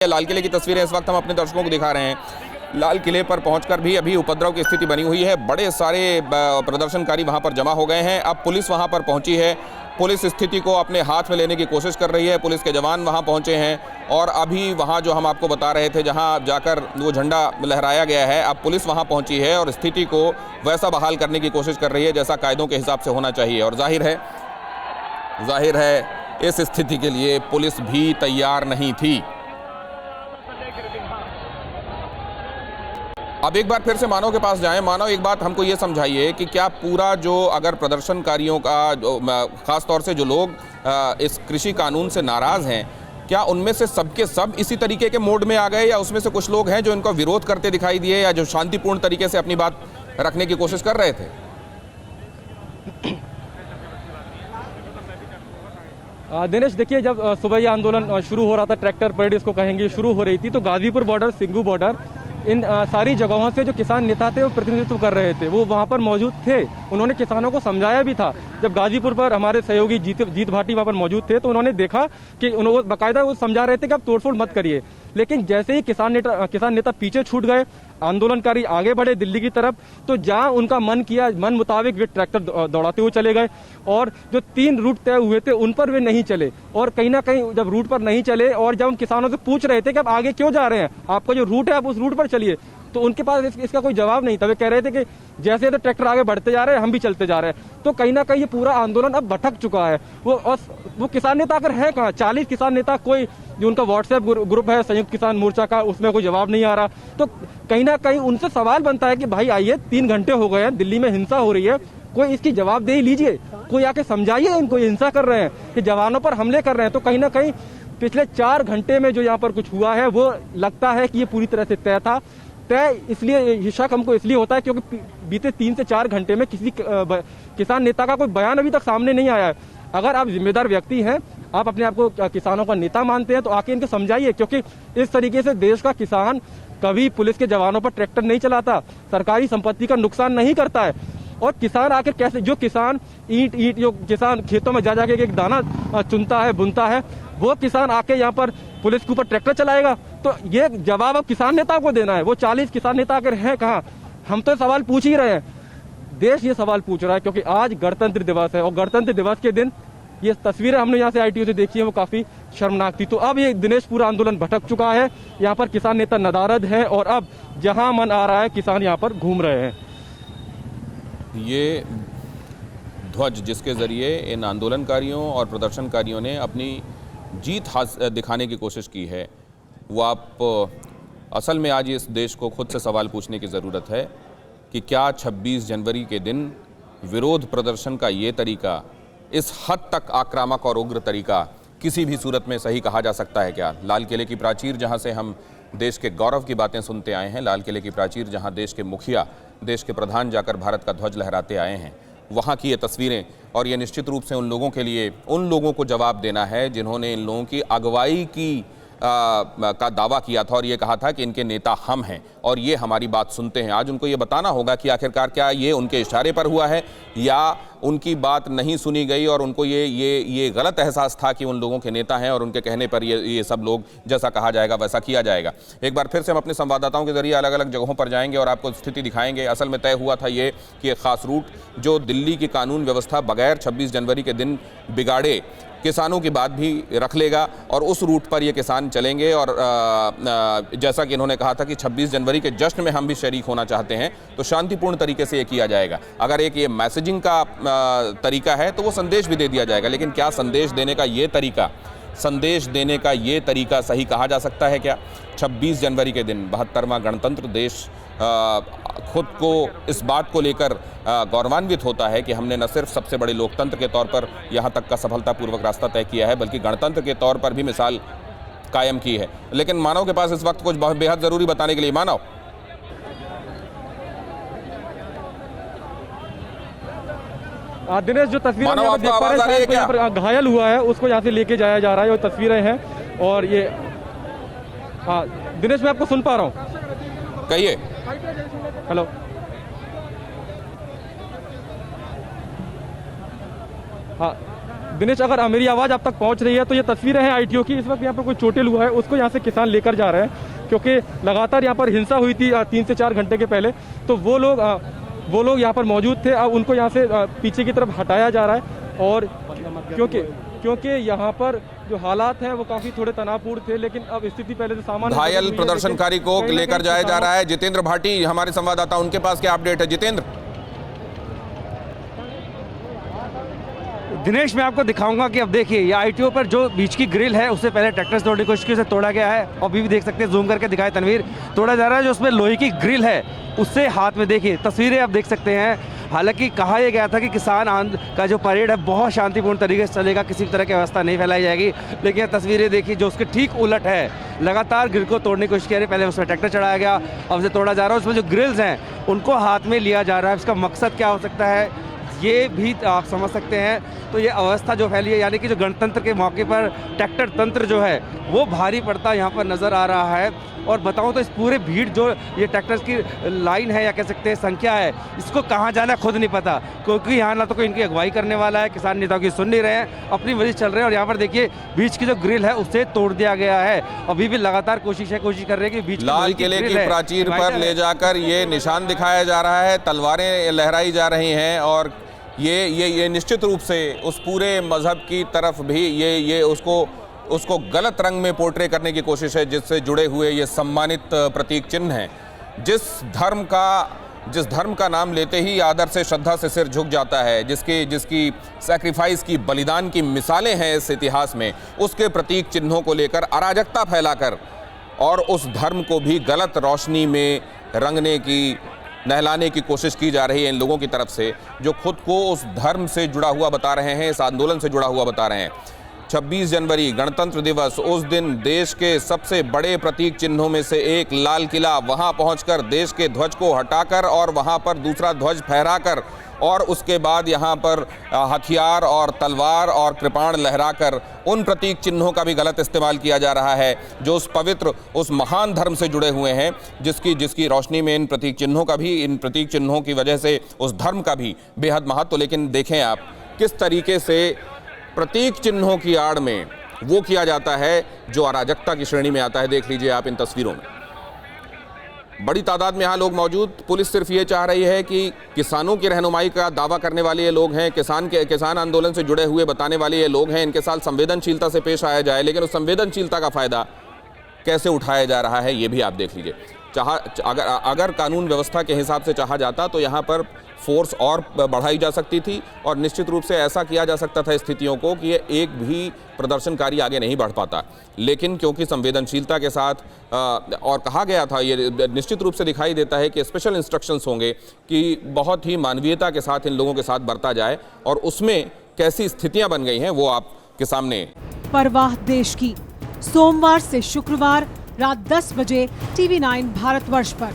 लाल किले की तस्वीरें इस वक्त हम अपने दर्शकों को दिखा रहे हैं। लाल किले पर पहुंचकर भी अभी उपद्रव की स्थिति बनी हुई है। बड़े सारे प्रदर्शनकारी वहां पर जमा हो गए हैं। अब पुलिस वहां पर पहुंची है। पुलिस स्थिति को अपने हाथ में लेने की कोशिश कर रही है। पुलिस के जवान वहां पहुंचे हैं और अभी वहां जो हम आपको बता रहे थे, जहां जाकर वो झंडा लहराया गया है, अब पुलिस वहां पहुंची है और स्थिति को वैसा बहाल करने की कोशिश कर रही है जैसा कायदों के हिसाब से होना चाहिए। और जाहिर है इस स्थिति के लिए पुलिस भी तैयार नहीं थी। अब एक बार फिर से मानव के पास जाएं। मानव, एक बात हमको ये समझाइए कि क्या पूरा जो अगर प्रदर्शनकारियों का खास तौर से जो लोग इस कृषि कानून से नाराज हैं, क्या उनमें से सबके सब इसी तरीके के मोड में आ गए या उसमें से कुछ लोग हैं जो इनका विरोध करते दिखाई दिए या जो शांतिपूर्ण तरीके से अपनी बात रखने की कोशिश कर रहे थे? दिनेश, देखिए, जब सुबह ये आंदोलन शुरू हो रहा था, ट्रैक्टर परेड इसको कहेंगे, शुरू हो रही थी, तो गाजीपुर बॉर्डर, सिंगू बॉर्डर, इन सारी जगहों से जो किसान नेता थे वो प्रतिनिधित्व कर रहे थे, वो वहाँ पर मौजूद थे। उन्होंने किसानों को समझाया भी था। जब गाजीपुर पर हमारे सहयोगी जीत भाटी वहाँ पर मौजूद थे तो उन्होंने देखा कि उन्होंने बाकायदा वो समझा रहे थे कि आप तोड़फोड़ मत करिए। लेकिन जैसे ही किसान नेता पीछे छूट गए, आंदोलनकारी आगे बढ़े दिल्ली की तरफ, तो जहां उनका मन किया, मन मुताबिक वे ट्रैक्टर दौड़ाते हुए चले गए और जो 3 रूट तय हुए थे उन पर वे नहीं चले। और कहीं ना कहीं जब रूट पर नहीं चले और जब हम किसानों से पूछ रहे थे कि आप आगे क्यों जा रहे हैं, आपका जो रूट है आप उस रूट पर चलिए, तो उनके पास इसका कोई जवाब नहीं था। वे कह रहे थे कि जैसे तो ट्रैक्टर आगे बढ़ते जा रहे हैं, हम भी चलते जा रहे हैं। तो कहीं ना कहीं ये पूरा आंदोलन अब भटक चुका है। वो किसान नेता अगर है कहाँ? 40 किसान नेता, कोई जो उनका व्हाट्सएप ग्रुप है संयुक्त किसान मोर्चा का, उसमें कोई जवाब नहीं आ रहा। तो कहीं ना कहीं उनसे सवाल बनता है कि भाई आइए, 3 घंटे हो गए हैं, दिल्ली में हिंसा हो रही है, कोई इसकी जवाबदेही लीजिए, कोई आके समझाइए इनको, हिंसा कर रहे हैं कि जवानों पर हमले कर रहे हैं। तो कहीं ना कहीं पिछले 4 घंटे में जो यहाँ पर कुछ हुआ है वो लगता है कि ये पूरी तरह से तय था। तय इसलिए, ये शक हमको इसलिए होता है क्योंकि बीते 3 से 4 घंटे में किसी किसान नेता का कोई बयान अभी तक सामने नहीं आया है। अगर आप जिम्मेदार व्यक्ति हैं, आप अपने आप को किसानों का नेता मानते हैं, तो आके इनको समझाइए, क्योंकि इस तरीके से देश का किसान कभी पुलिस के जवानों पर ट्रैक्टर नहीं चलाता, सरकारी संपत्ति का नुकसान नहीं करता है। और किसान आखिर कैसे, जो किसान जो किसान खेतों में जा जाके एक दाना चुनता है, बुनता है, वो किसान आके यहाँ पर पुलिस के ऊपर ट्रैक्टर चलाएगा? तो ये जवाब अब किसान नेता को देना है। वो 40 किसान नेता आकर हैं कहाँ? हम तो सवाल पूछ ही रहे हैं, देश ये सवाल पूछ रहा है, क्योंकि आज गणतंत्र दिवस है और गणतंत्र दिवस के दिन ये तस्वीरें हमने यहाँ से ITO से देखी है, वो काफी शर्मनाक थी। तो अब ये दिनेश पूरा आंदोलन भटक चुका है। यहाँ पर किसान नेता नदारद है और अब जहां मन आ रहा है किसान यहाँ पर घूम रहे हैं। ये ध्वज जिसके जरिए इन आंदोलनकारियों और प्रदर्शनकारियों ने अपनी जीत दिखाने की कोशिश की है, वो आप असल में आज इस देश को खुद से सवाल पूछने की ज़रूरत है कि क्या 26 जनवरी के दिन विरोध प्रदर्शन का ये तरीका, इस हद तक आक्रामक और उग्र तरीका किसी भी सूरत में सही कहा जा सकता है क्या? लाल किले की प्राचीर जहां से हम देश के गौरव की बातें सुनते आए हैं, लाल किले की प्राचीर जहां देश के मुखिया, देश के प्रधान जाकर भारत का ध्वज लहराते आए हैं, वहाँ की ये तस्वीरें, और ये निश्चित रूप से उन लोगों के लिए, उन लोगों को जवाब देना है जिन्होंने इन लोगों की अगुवाई का दावा किया था और ये कहा था कि इनके नेता हम हैं और ये हमारी बात सुनते हैं। आज उनको ये बताना होगा कि आखिरकार क्या ये उनके इशारे पर हुआ है या उनकी बात नहीं सुनी गई और उनको ये गलत एहसास था कि उन लोगों के नेता हैं और उनके कहने पर ये सब लोग जैसा कहा जाएगा वैसा किया जाएगा। एक बार फिर से हम अपने संवाददाताओं के जरिए अलग अलग जगहों पर जाएंगे और आपको स्थिति दिखाएंगे। असल में तय हुआ था ये कि एक खास रूट जो दिल्ली की कानून व्यवस्था बगैर 26 जनवरी के दिन बिगाड़े किसानों की बात भी रख लेगा और उस रूट पर ये किसान चलेंगे। और जैसा कि इन्होंने कहा था कि 26 जनवरी के जश्न में हम भी शरीक होना चाहते हैं, तो शांतिपूर्ण तरीके से ये किया जाएगा। अगर एक ये मैसेजिंग का तरीका है तो वो संदेश भी दे दिया जाएगा, लेकिन क्या संदेश देने का ये तरीका सही कहा जा सकता है क्या? 26 जनवरी के दिन 72वां गणतंत्र देश खुद को इस बात को लेकर गौरवान्वित होता है कि हमने न सिर्फ सबसे बड़े लोकतंत्र के तौर पर यहाँ तक का सफलतापूर्वक रास्ता तय किया है, बल्कि गणतंत्र के तौर पर भी मिसाल कायम की है। लेकिन मानव के पास इस वक्त कुछ बेहद ज़रूरी बताने के लिए। मानव, दिनेश, जो तस्वीर घायल हुआ है उसको यहाँ से लेके जाया जा रहा है, वो तस्वीरें हैं। और ये दिनेश, मैं आपको सुन पा रहा हूँ, कहिए। हेलो, हाँ दिनेश, अगर मेरी आवाज़ आप तक पहुंच रही है तो ये तस्वीरें हैं ITO की। इस वक्त यहाँ पर कोई चोटिल हुआ है, उसको यहाँ से किसान लेकर जा रहे हैं, क्योंकि लगातार यहाँ पर हिंसा हुई थी 3 से 4 घंटे के पहले। तो वो लोग यहाँ पर मौजूद थे। अब उनको यहाँ से पीछे की तरफ हटाया जा रहा है, और क्योंकि यहाँ पर जो हालात हैं वो काफ़ी थोड़े तनावपूर्ण थे, लेकिन अब स्थिति पहले से सामान्य। घायल प्रदर्शनकारी को लेकर जाया जा रहा है। जितेंद्र भाटी हमारे संवाददाता, उनके पास क्या अपडेट है? जितेंद्र। दिनेश, मैं आपको दिखाऊंगा कि अब देखिए ये ITO पर जो बीच की ग्रिल है उससे पहले ट्रैक्टर से तोड़ने की कोशिश की, उसे तोड़ा गया है। और अभी भी देख सकते हैं, जूम करके दिखाए तनवीर, तोड़ा जा रहा है। जो उसमें लोहे की ग्रिल है उससे हाथ में देखिए तस्वीरें आप देख सकते हैं। हालांकि कहा यह गया था कि किसान का जो परेड है बहुत शांतिपूर्ण तरीके से चलेगा, किसी भी तरह की व्यवस्था नहीं फैलाई जाएगी, लेकिन तस्वीरें देखिए जो उसके ठीक उलट है। लगातार ग्रिल को तोड़ने की कोशिश की जा रही है। पहले उसमें ट्रैक्टर चढ़ाया गया, अब उसे तोड़ा जा रहा है। उसमें जो ग्रिल्स हैं उनको हाथ में लिया जा रहा है। इसका मकसद क्या हो सकता है ये भी आप समझ सकते हैं। तो ये अवस्था जो फैली है, यानी कि जो गणतंत्र के मौके पर ट्रैक्टर तंत्र जो है वो भारी पड़ता यहाँ पर नज़र आ रहा है। और बताऊं तो इस पूरे भीड़ जो ये ट्रैक्टर्स की लाइन है या कह सकते हैं संख्या है, इसको कहाँ जाना खुद नहीं पता, क्योंकि यहाँ ना तो कोई इनकी अगुवाई करने वाला है, किसान नेताओं की सुन नहीं रहे हैं, अपनी मर्जी चल रहे हैं। और यहाँ पर देखिए बीच की जो ग्रिल है उससे तोड़ दिया गया है। अभी भी लगातार कोशिश कर रहे हैं कि बीच लाल किले की प्राचीर पर ले जाकर ये निशान दिखाया जा रहा है, तलवारें लहराई जा रही हैं, और ये निश्चित रूप से उस पूरे मजहब की तरफ भी ये उसको गलत रंग में पोर्ट्रे करने की कोशिश है, जिससे जुड़े हुए ये सम्मानित प्रतीक चिन्ह हैं। जिस धर्म का नाम लेते ही आदर से, श्रद्धा से सिर झुक जाता है, जिसकी सैक्रिफाइस की, बलिदान की मिसालें हैं इस इतिहास में, उसके प्रतीक चिन्हों को लेकर अराजकता फैलाकर और उस धर्म को भी गलत रोशनी में रंगने की, नहलाने की कोशिश की जा रही है इन लोगों की तरफ से, जो खुद को उस धर्म से जुड़ा हुआ बता रहे हैं, इस आंदोलन से जुड़ा हुआ बता रहे हैं। 26 जनवरी गणतंत्र दिवस, उस दिन देश के सबसे बड़े प्रतीक चिन्हों में से एक लाल किला, वहां पहुंचकर देश के ध्वज को हटाकर और वहां पर दूसरा ध्वज फहराकर, और उसके बाद यहां पर हथियार और तलवार और कृपाण लहराकर उन प्रतीक चिन्हों का भी गलत इस्तेमाल किया जा रहा है, जो उस पवित्र, उस महान धर्म से जुड़े हुए हैं, जिसकी रोशनी में इन प्रतीक चिन्हों की वजह से उस धर्म का भी बेहद महत्व। लेकिन देखें आप किस तरीके से प्रतीक चिन्हों की आड़ में वो किया जाता है जो अराजकता की श्रेणी में आता है। देख लीजिए आप इन तस्वीरों में, बड़ी तादाद में यहाँ लोग मौजूद। पुलिस सिर्फ ये चाह रही है कि किसानों की रहनुमाई का दावा करने वाले ये लोग हैं, किसान आंदोलन से जुड़े हुए बताने वाले ये लोग हैं, इनके साथ संवेदनशीलता से पेश आया जाए। लेकिन उस संवेदनशीलता का फायदा कैसे उठाया जा रहा है ये भी आप देख लीजिए। अगर कानून व्यवस्था के हिसाब से चाहा जाता तो यहाँ पर फोर्स और बढ़ाई जा सकती थी, और निश्चित रूप से ऐसा किया जा सकता था स्थितियों को कि ये एक भी प्रदर्शनकारी आगे नहीं बढ़ पाता। लेकिन क्योंकि संवेदनशीलता के साथ और कहा गया था, ये निश्चित रूप से दिखाई देता है कि स्पेशल इंस्ट्रक्शंस होंगे कि बहुत ही मानवीयता के साथ इन लोगों के साथ बरता जाए, और उसमें कैसी स्थितियां बन गई हैं वो आपके सामने। परवाह देश की, सोमवार से शुक्रवार रात 10 बजे TV9 भारतवर्ष पर।